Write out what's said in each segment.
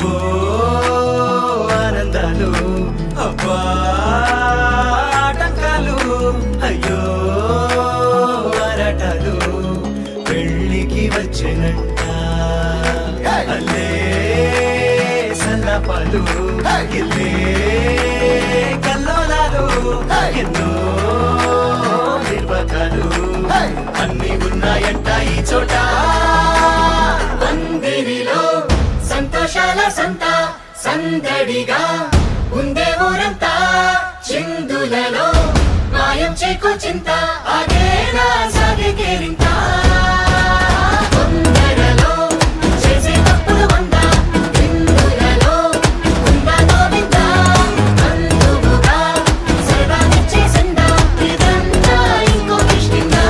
అబ్బో ఆనందాలు అబ్బా ఆటంకాలు అయ్యో ఆరాటాలు పెళ్ళికి వచ్చినంట అల్లే సన్నపాలు ఇల్లే కల్లోలాలు ఎన్నో నిర్వకాలు అన్ని ఉన్నాయంట ఈ చోట అందరిలో సంతోషాల సంత సందడిగా ఉందే ఊరంతా చిందులలో మాయం చేకో చింత అదేనా సాగే కేరింత తొందరలో చేసే తప్పులు వంద విందులలో ఉందా గోవింద అందువుగా సరదానిచ్చే సంద ఇదంతా ఇంకో కిష్కిందా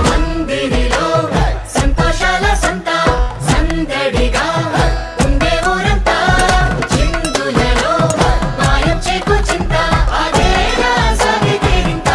మందిరిలో సంతోషాల సంత సందడిగా ఉండే ఊరంతా చిందులలో మాయం చేకో చింత అదేనా సాగే కేరింత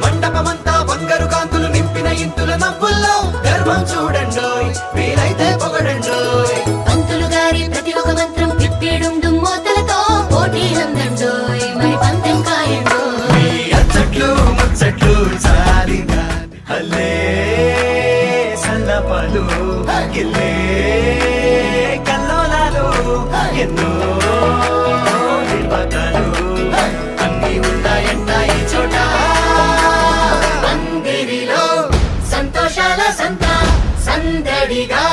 మండపమంతా బంగారు కాంతులు నింపిన ఇంతుల నవ్వుల్లో గర్వం చూడండోయ్ వీలైతే పొగడండోయ్ పంతులు గారి ప్రతి ఒక మంత్రం తిప్పిడుండు మోతలతో పోటీ అందండోయ్ మరి పందెం కాయండోయ్ ఈ అచ్చట్లు ముచ్చట్లు చాలిగా హల్లే సన్నపాలు గిల్లే కల్లోలాలు ఎన్నో నిర్వాకాలు అన్ని ఉన్నాయంట ఈ చోట మందిరిలో సంతోషాల సంత సందడిగా